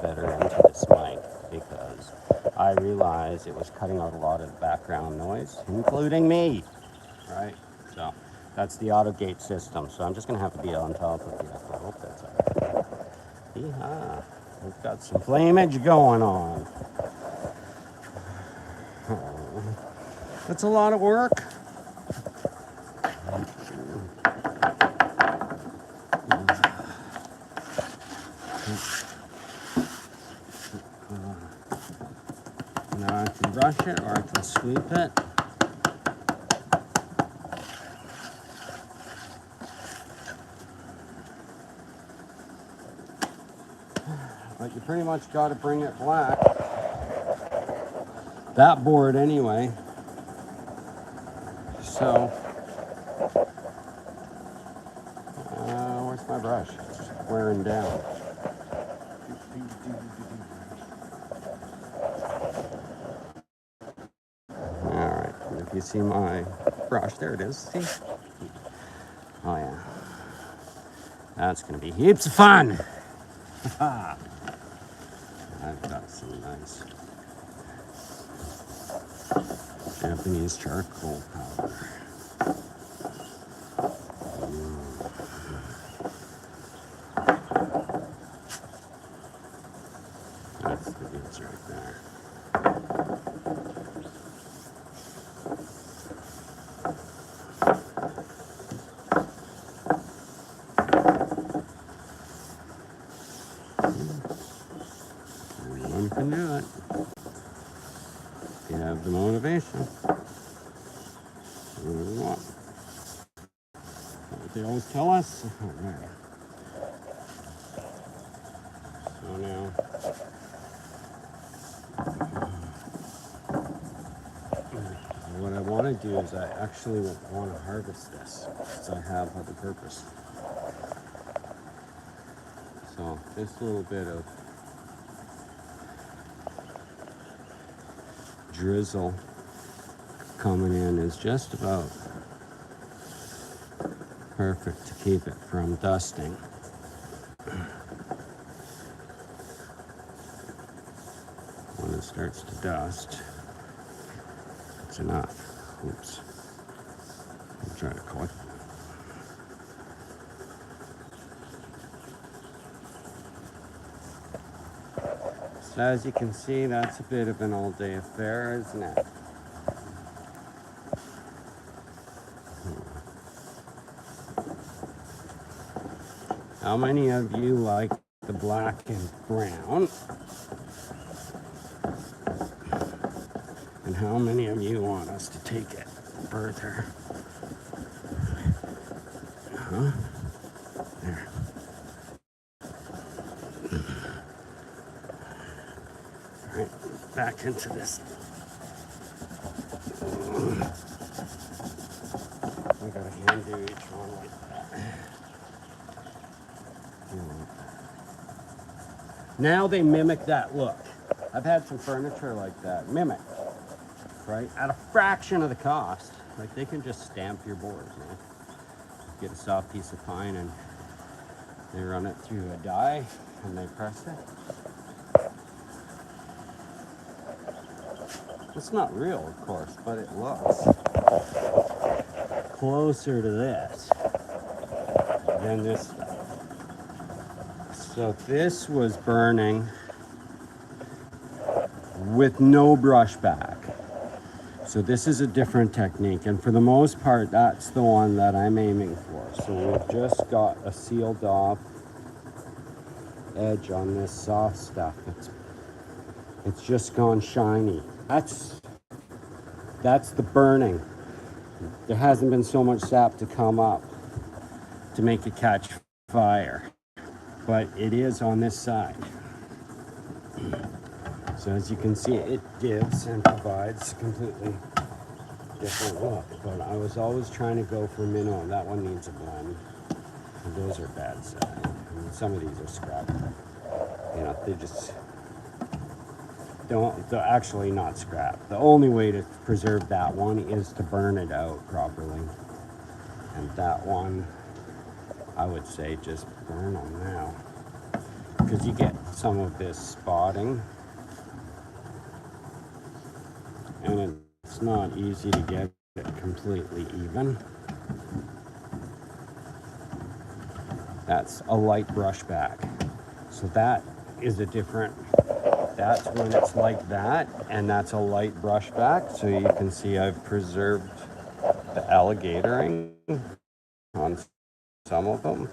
better into this mic because I realized it was cutting out a lot of background noise, including me, right? So that's the auto gate system. So I'm just gonna have to be on top of you. I hope that's all right. Yeehaw. We've got some flamage going on. That's a lot of work. Now I can brush it or I can sweep it. But you pretty much got to bring it black. That board anyway. So, where's my brush? It's wearing down. Alright, if you see my brush, there it is. See? Oh yeah. That's going to be heaps of fun. I've got some nice Japanese charcoal powder. That's the goods right there. Anyone can do it. If you have the motivation. What? What they always tell us. Oh, man. So now, what I want to do is I actually want to harvest this because I have other purpose. So this little bit of drizzle coming in is just about perfect to keep it from dusting. When it starts to dust, it's enough. Oops. I'll try to collect it. So as you can see, that's a bit of an all-day affair, isn't it? How many of you like the black and brown? And how many of you want us to take it further? There. All right, back into this. I gotta hand do each one like that. Now they mimic that look. I've had some furniture like that. Mimic, right? At a fraction of the cost. Like they can just stamp your boards, man. Get a soft piece of pine and they run it through a die and they press it. It's not real, of course, but it looks closer to this than this stuff. So this was burning with no brush back. So this is a different technique, and for the most part, that's the one that I'm aiming for. So we've just got a sealed off edge on this soft stuff. It's just gone shiny. That's the burning. There hasn't been so much sap to come up to make it catch fire, but it is on this side. So as you can see, it gives and provides a completely different look. But I was always trying to go for minimum. That one needs a blend. And those are bad side. I mean, some of these are scrap. You know, they just they're actually not scrap. The only way to preserve that one is to burn it out properly. And that one, I would say just burn them now. because you get some of this spotting, and it's not easy to get it completely even. That's a light brush back. So that is a different, that's when it's like that, and that's a light brush back. So you can see I've preserved the alligatoring on some of them.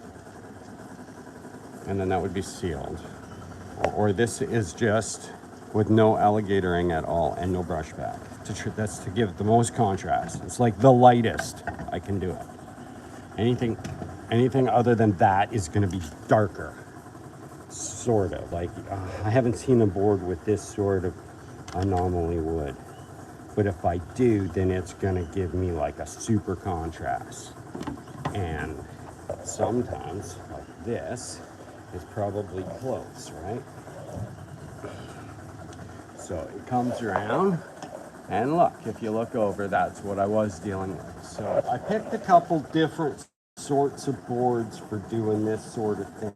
And then that would be sealed. Or this is just with no alligatoring at all and no brush back. That's to give the most contrast. It's like the lightest I can do it. Anything other than that is going to be darker, sort of. Like, I haven't seen a board with this sort of anomaly wood. But if I do, then it's going to give me like a super contrast. And sometimes, like this, is probably close, right? So it comes around, and look, if you look over, that's what I was dealing with. So I picked a couple different sorts of boards for doing this sort of thing.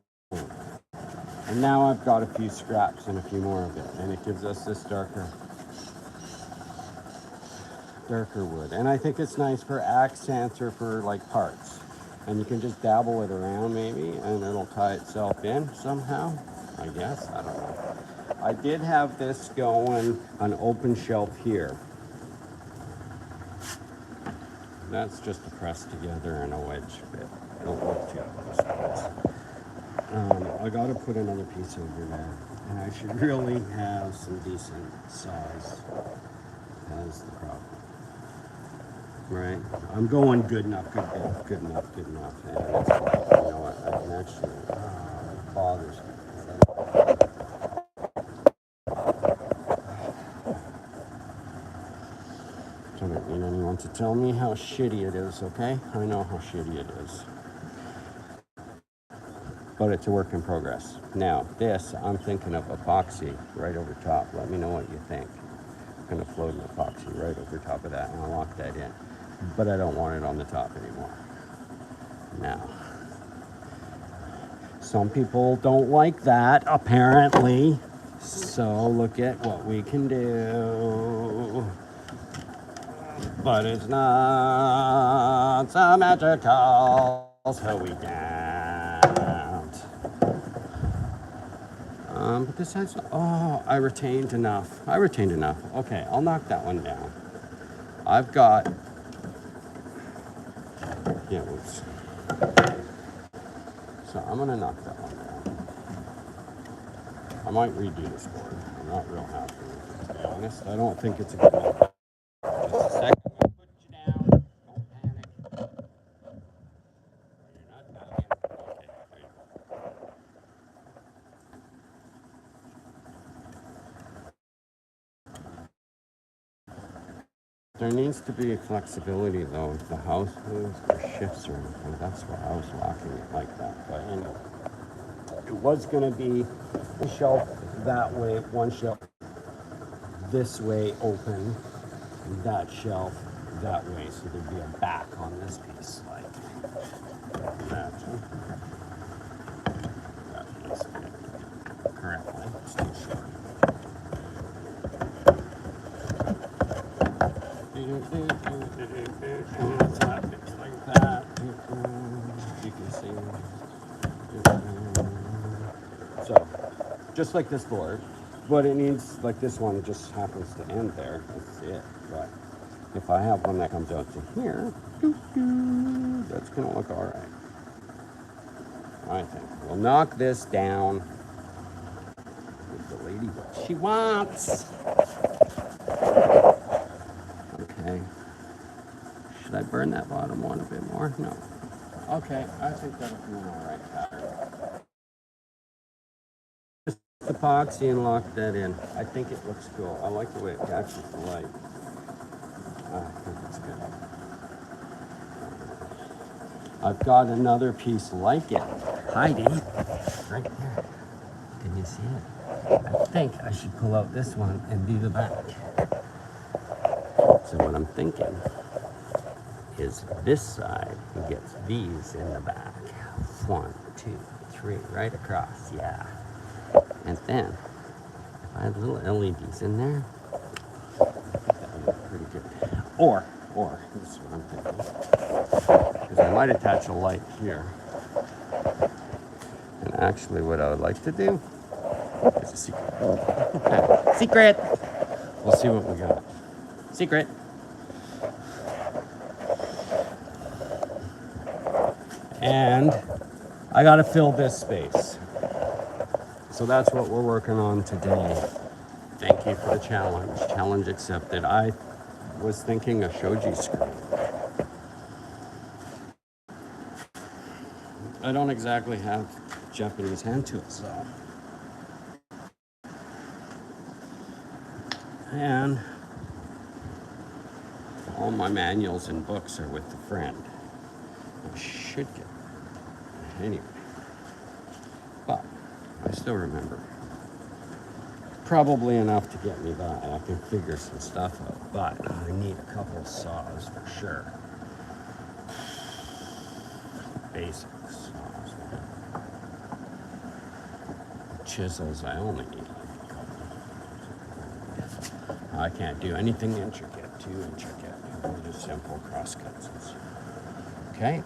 And now I've got a few scraps and a few more of it, and it gives us this darker wood. And I think it's nice for accents or for like parts. And you can just dabble it around maybe, and it'll tie itself in somehow, I guess. I don't know. I did have this going on open shelf here. That's just a press together and a wedge bit. Don't look too close. I got to put another piece over there, and I should really have some decent size. That's the problem. Right? I'm going good enough, good enough. And it's like, you know what, I can actually, it bothers me. I don't need anyone to tell me how shitty it is, okay? I know how shitty it is. But it's a work in progress. Now, this, I'm thinking of epoxy right over top. Let me know what you think. I'm gonna float an epoxy right over top of that, and I'll lock that in. But I don't want it on the top anymore. Now, some people don't like that, apparently. So look at what we can do. But it's not symmetrical, so we can't. But this has, oh, I retained enough. Okay, I'll knock that one down. I've got, yeah, oops. So I'm gonna knock that one down. I might redo this board. I'm not real happy with it, to be honest. I don't think it's a good one. Just a second, I'm gonna put you down. Don't panic. You're not dying. Okay, there you go. There needs to be flexibility though. If the house moves or shifts or anything, that's why I was locking it like that. But anyway, it was gonna be a shelf that way, one shelf this way open, and that shelf that way. So there'd be a back on this piece, like imagine. That needs to be correctly. It's too short. It's like that. You can see. So, just like this board, but it needs, like this one just happens to end there. That's it. But if I have one that comes out to here, that's gonna look all right. I think we'll knock this down. Give the lady what she wants. Okay. Should I burn that bottom one a bit more? No. Okay, I think that'll be an alright pattern. Just epoxy and lock that in. I think it looks cool. I like the way it catches the light. I think it's good. I've got another piece like it. Heidi, right there. Can you see it? I think I should pull out this one and do the back. So what I'm thinking is this side gets these in the back. 1, 2, 3, right across, yeah. And then, if I had little LEDs in there, that would look pretty good. Or, this is what I'm thinking, is I might attach a light here. And actually what I would like to do is a secret. Secret! We'll see what we got. Secret! And I gotta fill this space. So that's what we're working on today. Thank you for the challenge. Challenge accepted. I was thinking a shoji screen. I don't exactly have Japanese hand tools though. And all my manuals and books are with a friend. I should get anyway. But I still remember. Probably enough to get me by. I can figure some stuff out, but I need a couple of saws for sure. Basic saws. Chisels, I only need like a couple. I can't do anything intricate, too intricate. Just simple cross cuts. Okay.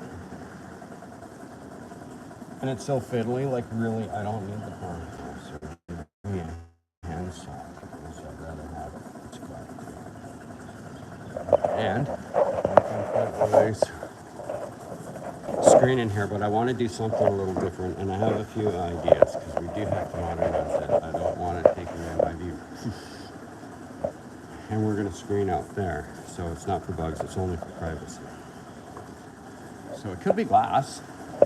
And it's so fiddly, like really, I don't need the pawn. Hand saw, because I'd rather have it. It's quite. And I can put a screen in here, but I want to do something a little different, and I have a few ideas because we do have to modernize it. I don't want it taking away my view. And we're going to screen out there, so it's not for bugs, it's only for privacy. So it could be glass.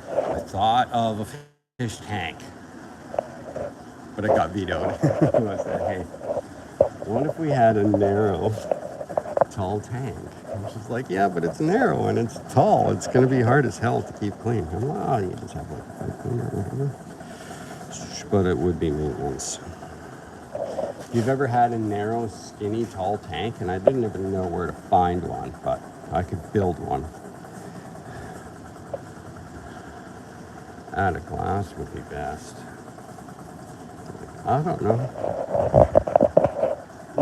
I thought of a fish tank, but it got vetoed. I said, hey, what if we had a narrow, tall tank? And she's like, yeah, but it's narrow and it's tall. It's going to be hard as hell to keep clean. I'm like, oh, you just have like a pipe cleaner or whatever. But it would be maintenance. If you've ever had a narrow, skinny, tall tank, and I didn't even know where to find one, but I could build one. Out of glass would be best. I don't know.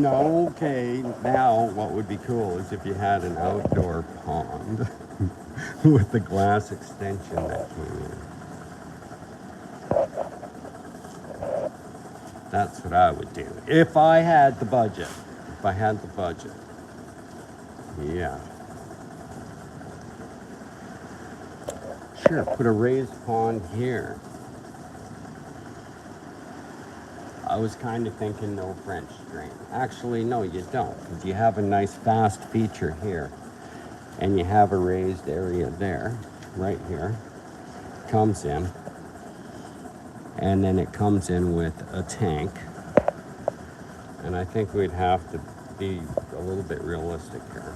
No, okay, now what would be cool is if you had an outdoor pond with the glass extension that came in. That's what I would do. If I had the budget. Yeah. Sure, put a raised pond here. I was kind of thinking no French drain. Actually, no, you don't, because you have a nice fast feature here. And you have a raised area there, right here. Comes in. And then it comes in with a tank. And I think we'd have to be a little bit realistic here.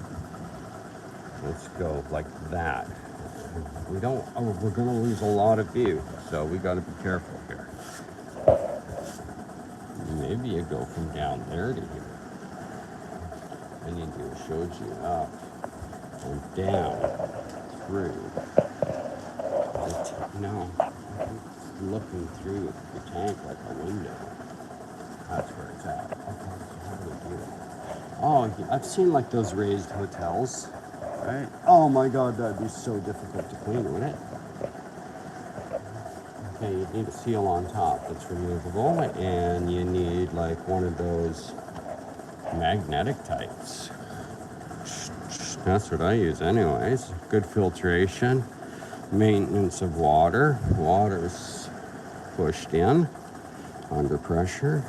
Let's go like that. We're gonna lose a lot of view, so we gotta be careful here. Maybe you go from down there to here. And you do a shoji up and down through. No, looking through the tank like a window. That's where it's at. Okay, so how do we do that? Oh, I've seen like those raised hotels, right? Oh my God, that'd be so difficult to clean, wouldn't it? Okay, you need a seal on top that's removable, and you need like one of those magnetic types. That's what I use anyways. Good filtration, maintenance of water. Water's pushed in under pressure.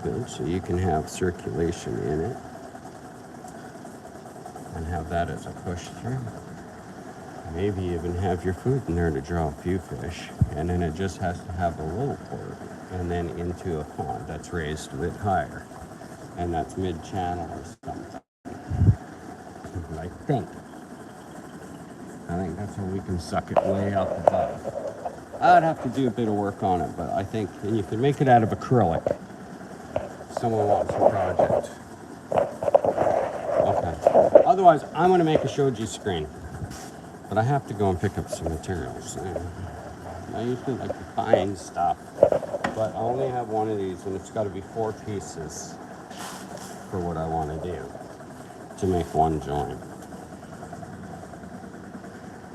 Good, so you can have circulation in it and have that as a push through. Maybe even have your food in there to draw a few fish, and then it just has to have a little port and then into a pond that's raised a bit higher, and that's mid-channel or something. I think that's how we can suck it way up above. I'd have to do a bit of work on it, but I think, and you can make it out of acrylic. Someone wants a project. Okay. Otherwise, I'm going to make a shoji screen. But I have to go and pick up some materials. I usually like to find stuff. but I only have one of these, and it's got to be 4 pieces for what I want to do to make one joint.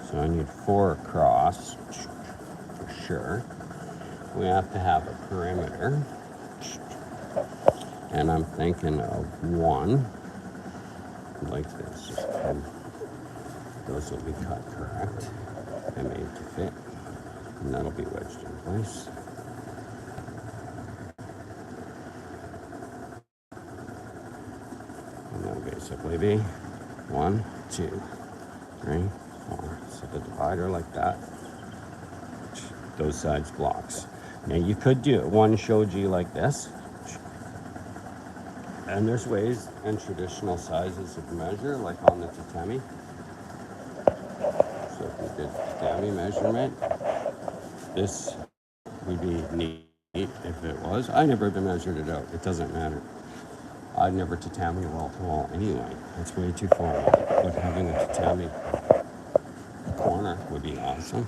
So I need 4 across for sure. We have to have a perimeter, and I'm thinking of 1 like this. Just those will be cut correct and made to fit, and that'll be wedged in place. And that'll basically be 1, 2, 3, 4. So the divider like that. Those sides blocks. Now you could do it one shoji like this, and there's ways and traditional sizes of measure, like on the tatami. So if you did tatami measurement, this would be neat if it was. I never even measured it out. It doesn't matter. I'd never tatami wall to wall anyway. It's way too formal. But having a tatami corner would be awesome.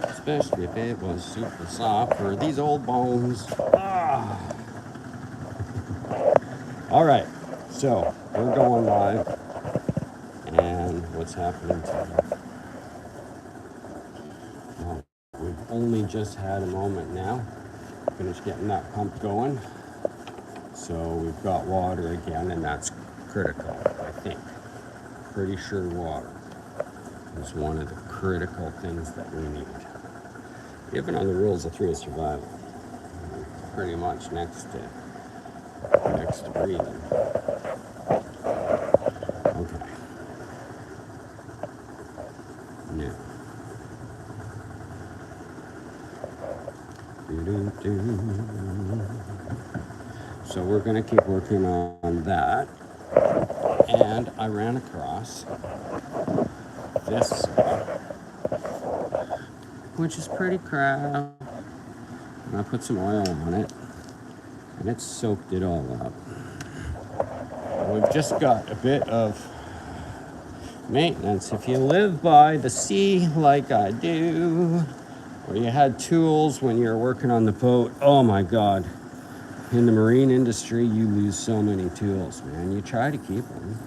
Especially if it was super soft for these old bones. Ah. All right, so we're going live, and what's happening today? Well, we've only just had a moment now. Finished getting that pump going. So we've got water again, and that's critical, I think. Pretty sure water is one of the critical things that we need. Even on the rules of 3 of survival, pretty much next to breathing. Okay. Now. So we're going to keep working on that. And I ran across this saw, which is pretty crap. And I put some oil on it, and it soaked it all up. And we've just got a bit of maintenance. If you live by the sea like I do, or you had tools when you were working on the boat, oh my God. In the marine industry, you lose so many tools, man. You try to keep them.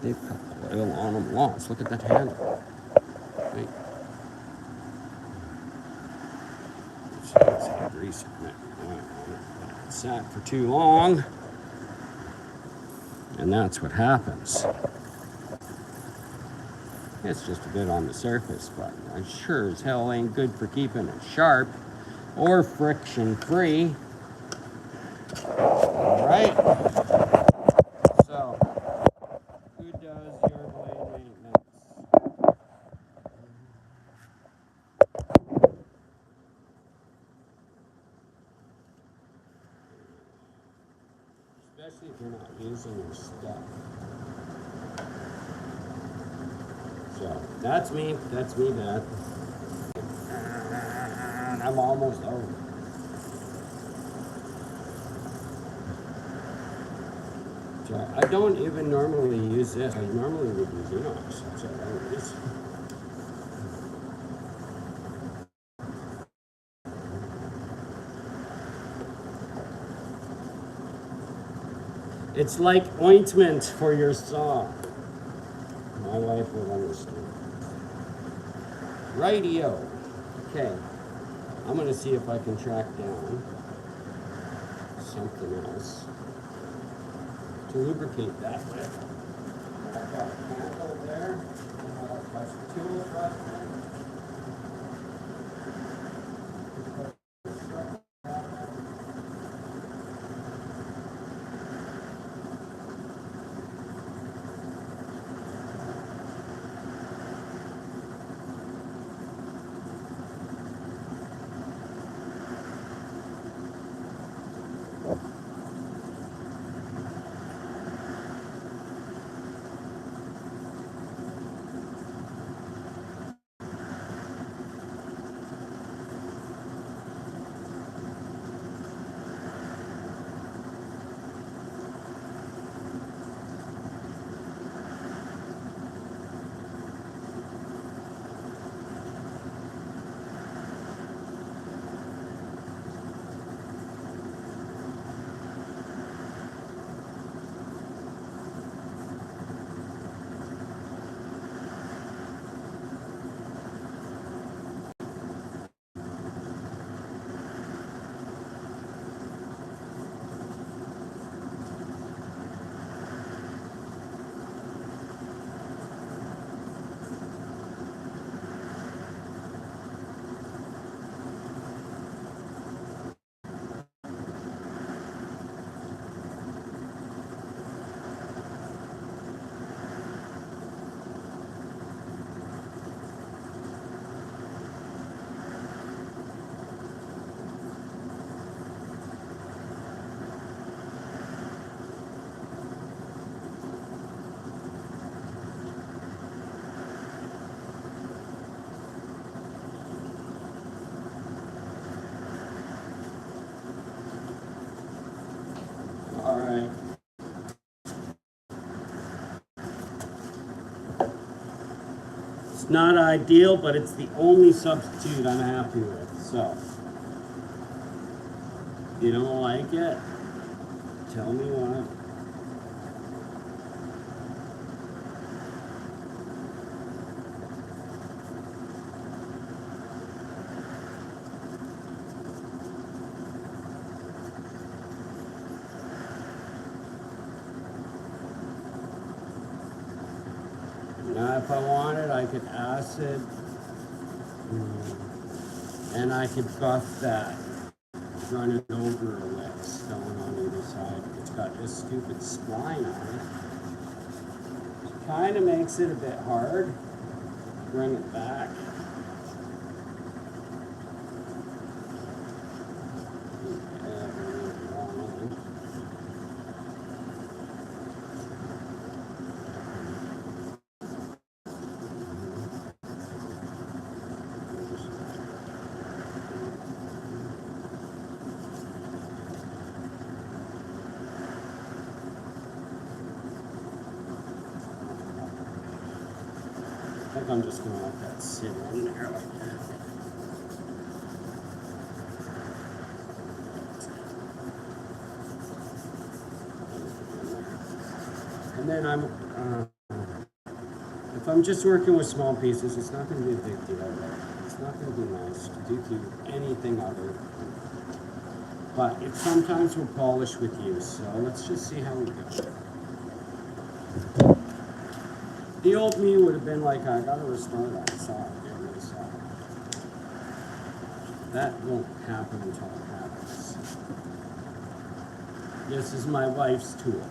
They've got oil on them lots. Look at that handle. Right? It's had grease on it. It sat for too long, and that's what happens. It's just a bit on the surface, but I sure as hell ain't good for keeping it sharp or friction free. All right. So, who does your blade maintenance? Especially if you're not using your stuff. So, that's me, Dad. And I'm almost over. So, I don't even normally use this. I normally would use inox. That's what I would use. It's like ointment for your saw. My wife will understand. Rightio. Okay. I'm going to see if I can track down something else to lubricate that with. I've got a handle there. I've got some tools right there. not ideal, but it's the only substitute I'm happy with. So, if you don't like it, tell me why. Now, if I wanted, I could acid, and I could buff that, run it over with stone on either side. It's got this stupid spline on it. Kind of makes it a bit hard. Bring it back. I think I'm just going to let that sit in there like that. And then if I'm just working with small pieces, it's not going to be a big deal. Right? It's not going to be nice to do anything other. But it sometimes will polish with use, so let's just see how we go. The old me would have been like, I gotta restore that side, get rid of side. That won't happen until it happens. This is my wife's tool.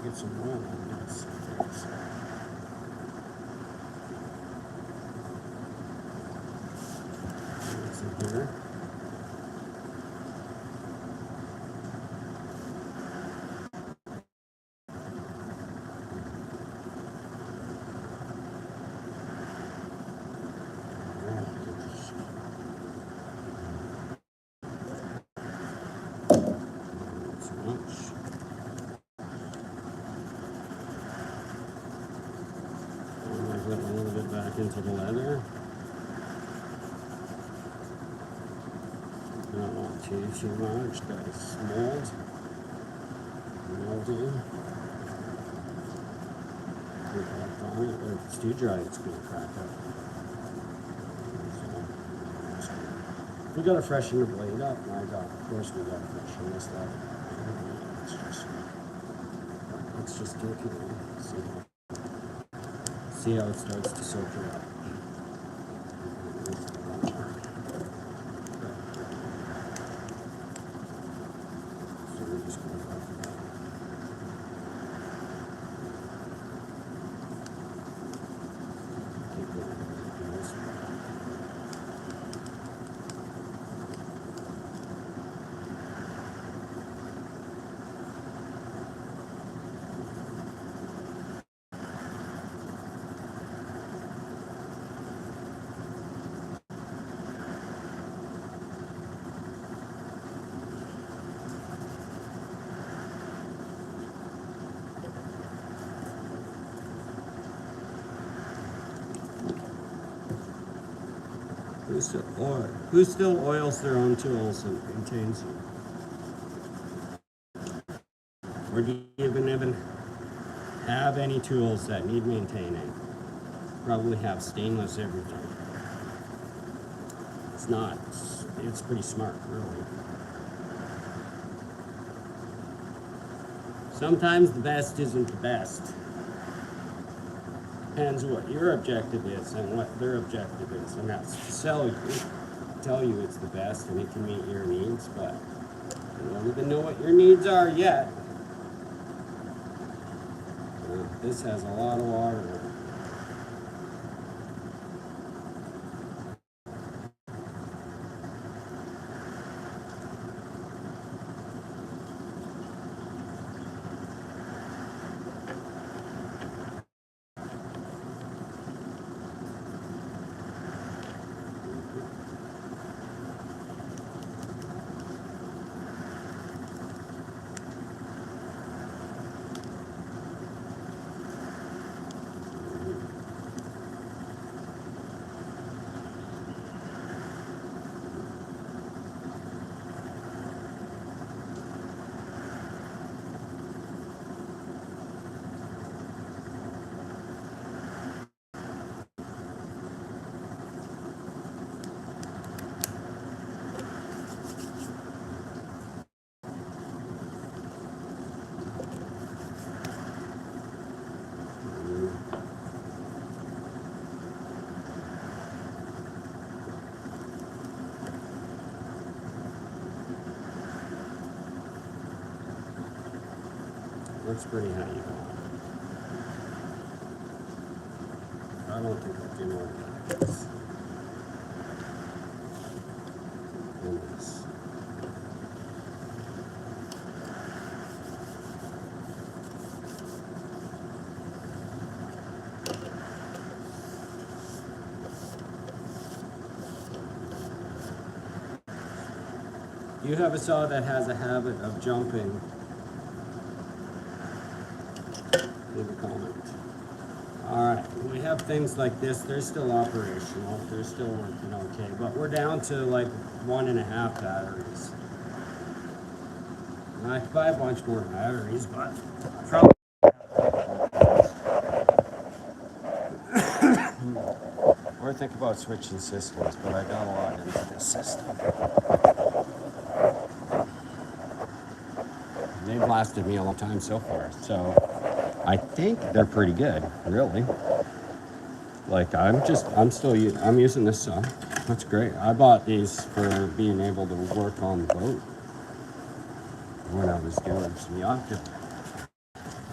Get some oil on this. What's in here? Into the leather. Don't want too much, got it's mold. Moldy. Put that on it, but if it's too dry, it's going to crack up. So, we got to freshen the blade up. Of course, we got to freshen this up. Let's just do it. See how it starts to soak it up. Who still oils their own tools and maintains them? Or do you even have any tools that need maintaining? Probably have stainless everything. It's not. It's pretty smart, really. Sometimes the best isn't the best. Depends what your objective is and what their objective is, and that's to tell you it's the best and it can meet your needs, but you don't even know what your needs are yet. This has a lot of water in it. Looks pretty high. I don't think I do know what that is. You have a saw that has a habit of jumping. Leave a comment. Alright, we have things like this. They're still operational. They're still working okay. But we're down to like 1.5 batteries. And I could buy a bunch more batteries, but probably or think about switching systems, but I got a lot into this system. They've lasted me a long time so far, so I think they're pretty good, really. Like I'm using this saw. That's great. I bought these for being able to work on the boat when I was doing some yachting.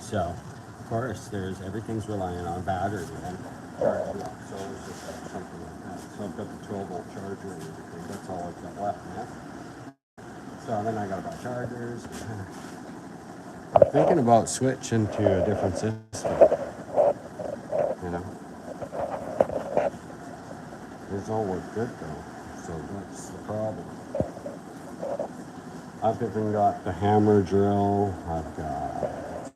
So, of course, everything's relying on battery and charging up. So it's just like something like that. So I've got the 12-volt charger and everything. That's all I've got left now. So then I gotta buy chargers. I'm thinking about switching to a different system. You know, it's all worked good though, so that's the problem. I've even got the hammer drill. I've got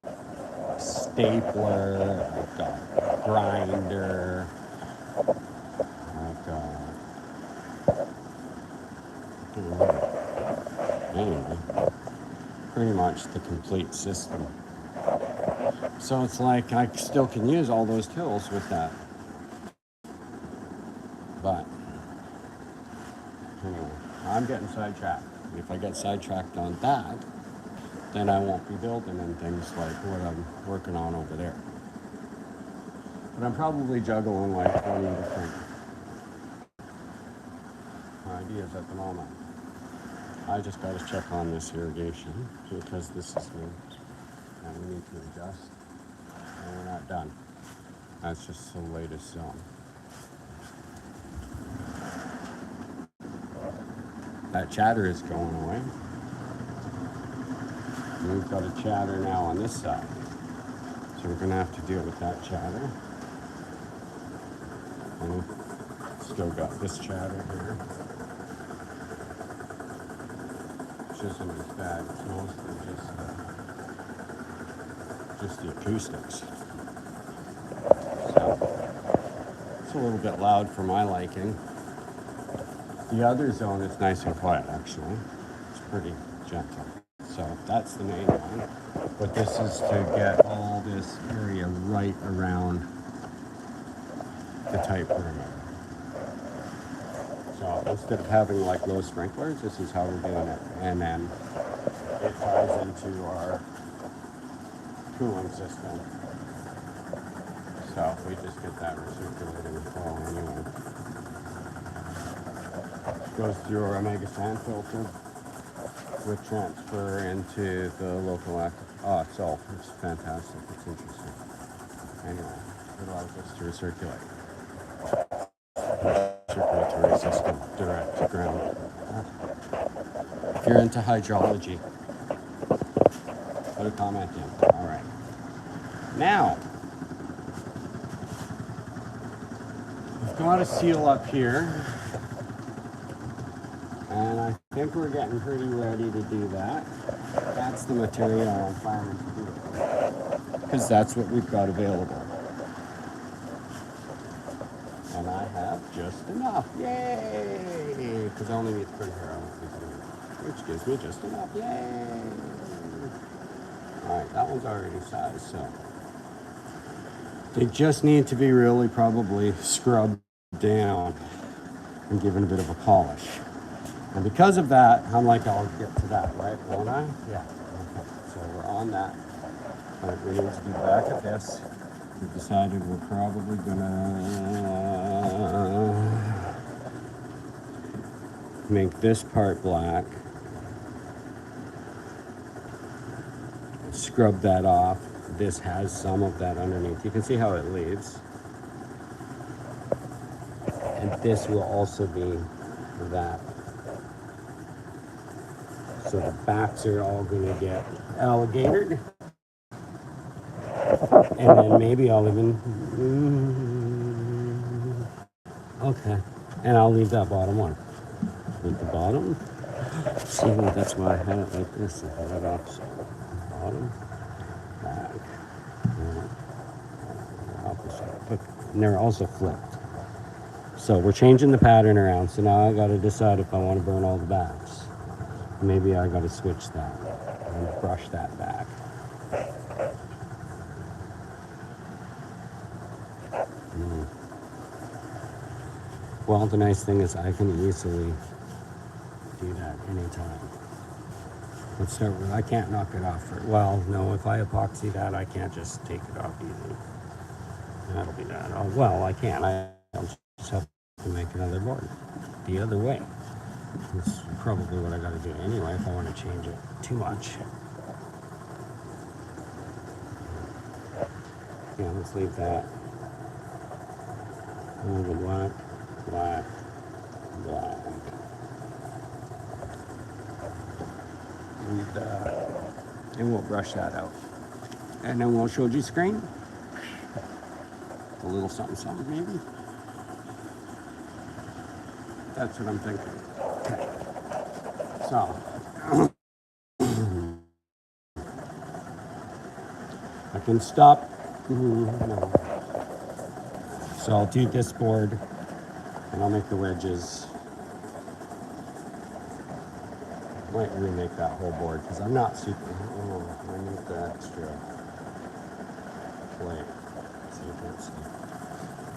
a stapler. I've got a grinder. I've got anyway. Pretty much the complete system. So it's like I still can use all those tools with that. But anyway, I'm getting sidetracked. If I get sidetracked on that, then I won't be building in things like what I'm working on over there. But I'm probably juggling like 20 different ideas at the moment. I just got to check on this irrigation because this is new and we need to adjust, and we're not done. That's just the latest zone. That chatter is going away. We've got a chatter now on this side, so we're going to have to deal with that chatter. And we've still got this chatter here. Isn't as bad. It's mostly just the acoustics. So a little bit loud for my liking. The other zone is nice and quiet, actually. It's pretty gentle. So that's the main one. But this is to get all this area right around the tight perimeter. So instead of having like low sprinklers, this is how we're doing it. And then it ties into our cooling system. So we just get that recirculating flow anyway. Goes through our omega sand filter with transfer into the local active. Oh, so it's fantastic. It's interesting. Anyway, it allows us to recirculate. Circulatory system, direct to ground. If you're into hydrology, put a comment in. All right. Now, we've got a seal up here. And I think we're getting pretty ready to do that. That's the material I'm planning to do. Because that's what we've got available. And I have just enough. Yay! Because I only need 3 here, which gives me just enough. Yay! Alright, that one's already sized, so. They just need to be really probably scrubbed down and given a bit of a polish. And because of that, I'm like, I'll get to that, right? Won't I? Yeah. Okay. So we're on that. But we need to be back at this. We've decided we're probably gonna make this part black. Scrub that off. This has some of that underneath. You can see how it leaves. And this will also be that. So the backs are all going to get alligatored. And then maybe I'll even... okay. And I'll leave that bottom one. With the bottom. See, that's why I had it like this. I had it off. So bottom, back, opposite. And they're also flipped. So we're changing the pattern around. So now I got to decide if I want to burn all the backs. Maybe I got to switch that and brush that back. Well, the nice thing is I can easily do that anytime. Let's start with, I can't knock it off. Well, no, if I epoxy that, I can't just take it off easily. That'll be that. Oh, well, I can. I'll just have to make another board the other way. That's probably what I got to do anyway if I want to change it too much. Yeah, let's leave that. The black, black, black. And we'll brush that out. And then we'll show you screen. A little something, something maybe. That's what I'm thinking. Okay. So, I can stop. No. So I'll do this board, and I'll make the wedges. Might remake that whole board because I'm not super. Oh, I need the extra plate. So you can't see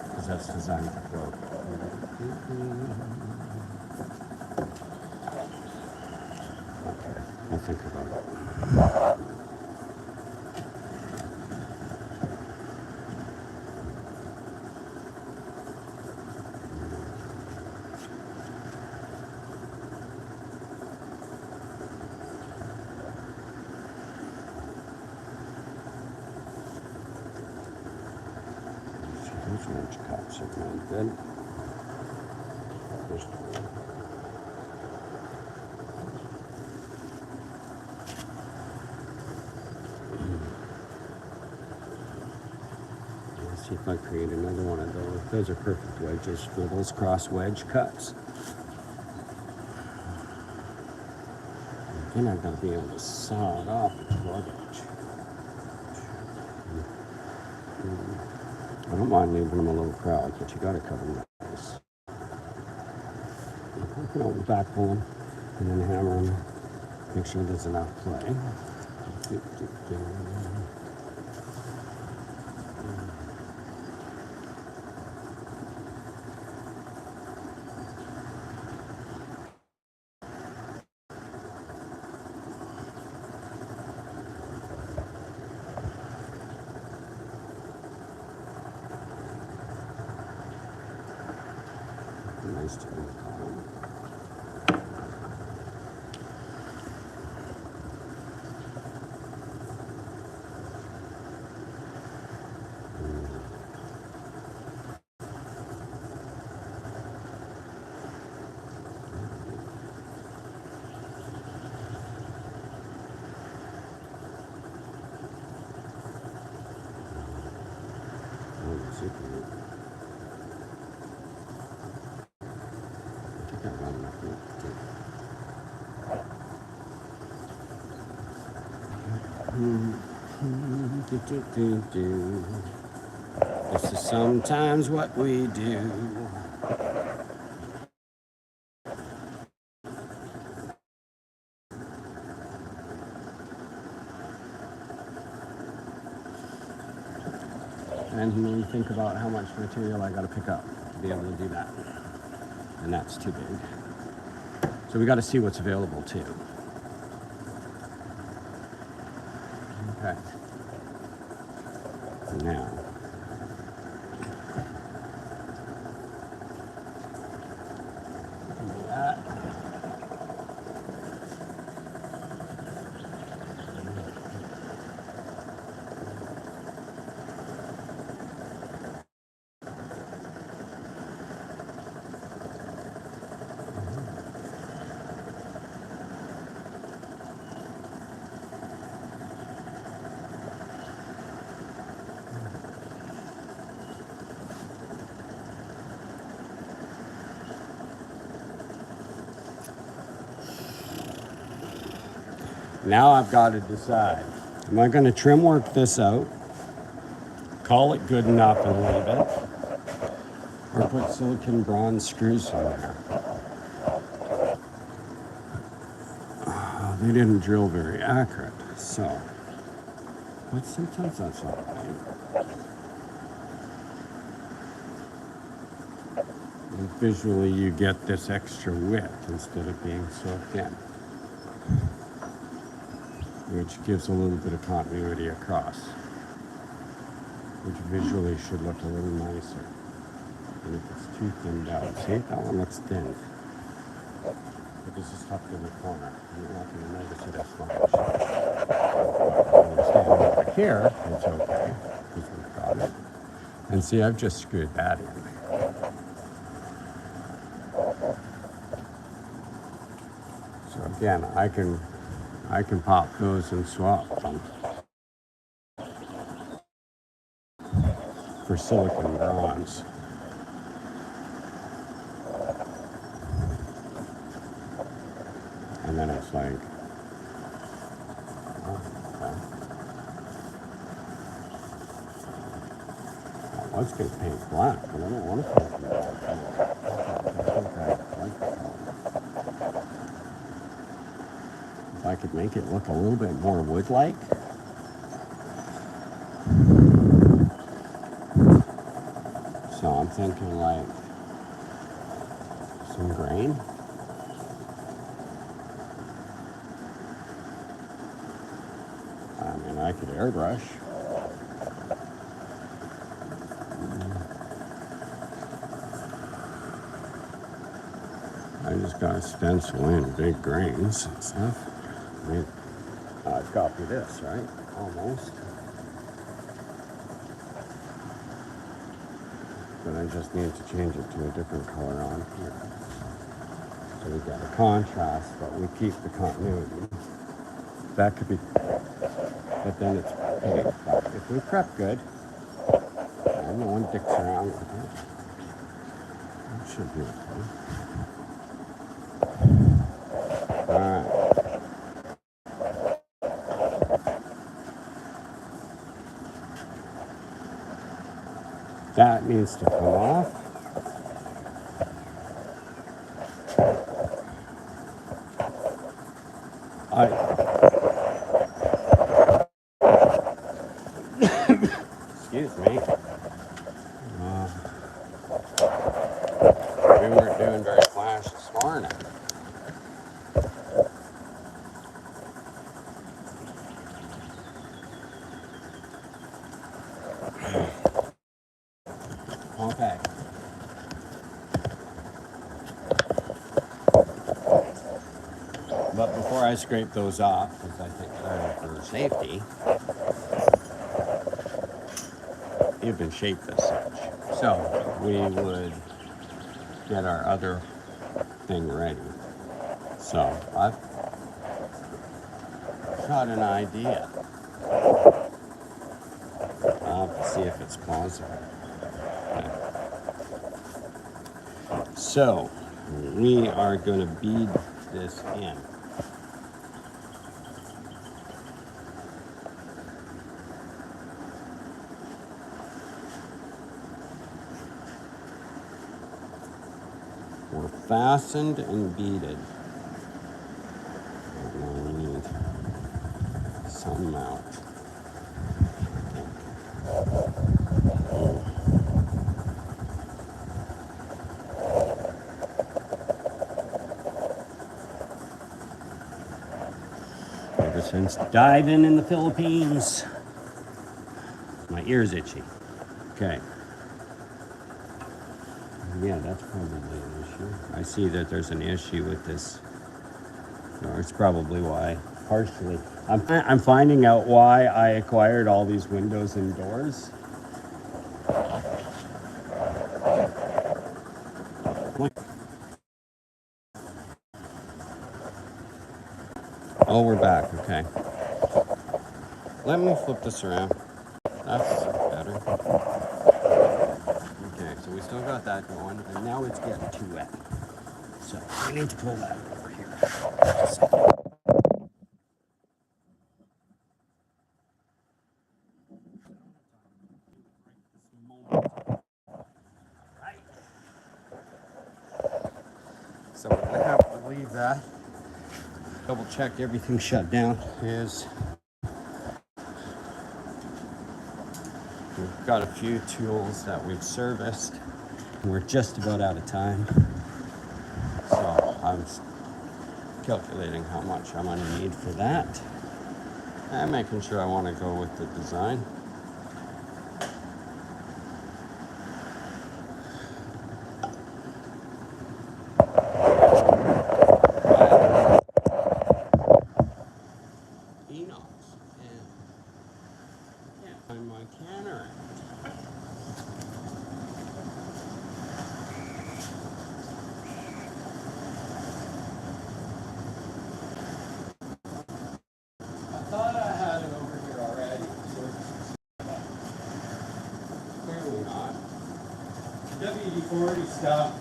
because that's designed to float. Okay, I'll think about it. Wedge cuts are really good. Let's see if I create another one of those. Those are perfect wedges for those cross wedge cuts. Then I've got to be able to saw it off with the luggage. I don't mind leaving them a little crowd, but you gotta cover them nice. You know, backpull them and then hammer them. Make sure there's enough play. Nice to be calm. This is sometimes what we do. And when you think about how much material I got to pick up to be able to do that, and that's too big. So we got to see what's available too. Okay. Now. Do that. Now I've got to decide, am I going to trim work this out, call it good enough and leave it, or put silicon bronze screws in there? They didn't drill very accurate, so, but sometimes that's not right. And visually you get this extra width instead of being so thin, which gives a little bit of continuity across, which visually should look a little nicer. And if it's too thinned out, see, that one looks thin. But this is tucked in the corner, and you're not going to notice it as much. When you stand over here, it's okay, because we've got it. And see, I've just screwed that in. So again, I can pop those and swap them for silicon bronze. And then it's like, oh, okay. I was going to paint black, but I don't want to paint black. I think I like the color. If I could make it look a little bit more wood-like. So I'm thinking like some grain. I mean, I could airbrush. I just got to stencil in big grains and stuff. I mean, I've copied this, right? Almost. But I just need to change it to a different color on here. So we got a contrast, but we keep the continuity. That could be, but then it's pink. But if we prep good, and no one dicks around with it, that should be okay. Alright. That needs to come off. Excuse me. We weren't doing very flash this morning. Okay. But before I scrape those off, because I think they're for safety, they've been shaped as such. So we would get our other thing ready. So I've got an idea. I'll have to see if it's plausible. Okay. So we are going to bead this in. We're fastened and beaded. We need some mount. Ever since diving in the Philippines, my ear's itchy. Okay. Yeah, that's probably an issue. I see that there's an issue with this. Or it's probably why, partially. I'm finding out why I acquired all these windows and doors. Oh, we're back. Okay. Let me flip this around. That's better. Okay, so we still got that going, and now it's getting too wet. So I need to pull that over here. Just a second. So we're gonna have to leave that. Double check everything shut down. We've got a few tools that we've serviced. We're just about out of time. So I'm calculating how much I'm gonna need for that. And making sure I wanna go with the design. WD-40 stuff.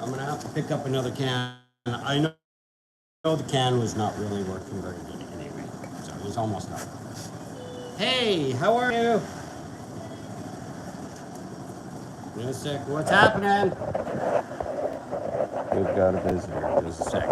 I'm gonna have to pick up another can. I know the can was not really working very good anyway, so it was almost done. Hey, how are you? Wait a sec, what's happening? We've got a visitor, just a sec.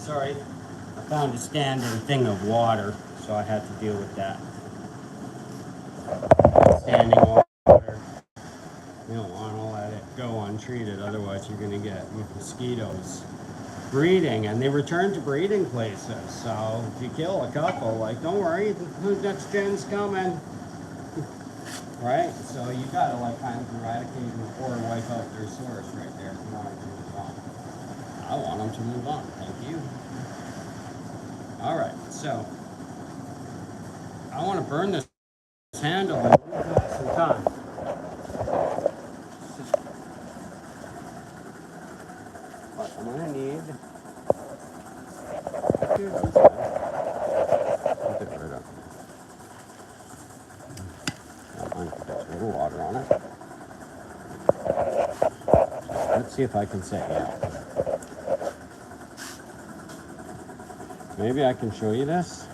Sorry, I found a standing thing of water, so I had to deal with that. Standing water. You don't want to let it go untreated, otherwise you're going to get mosquitoes breeding, and they return to breeding places. So if you kill a couple, like, don't worry, the next gen's coming. Right? So you gotta like kind of eradicate or wipe out their source right there if you want them to move on. I want them to move on, thank you. Alright, so I want to burn this handle and we've got some time. What I'm gonna need. Dude, that's good. I'll get rid of. Don't mind if there's a little water on it. Let's see if I can say yeah. Maybe I can show you this.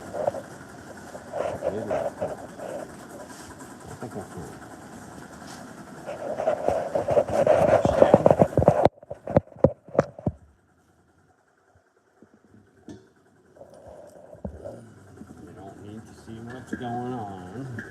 Maybe I can. I think I can. You don't need to see what's going on.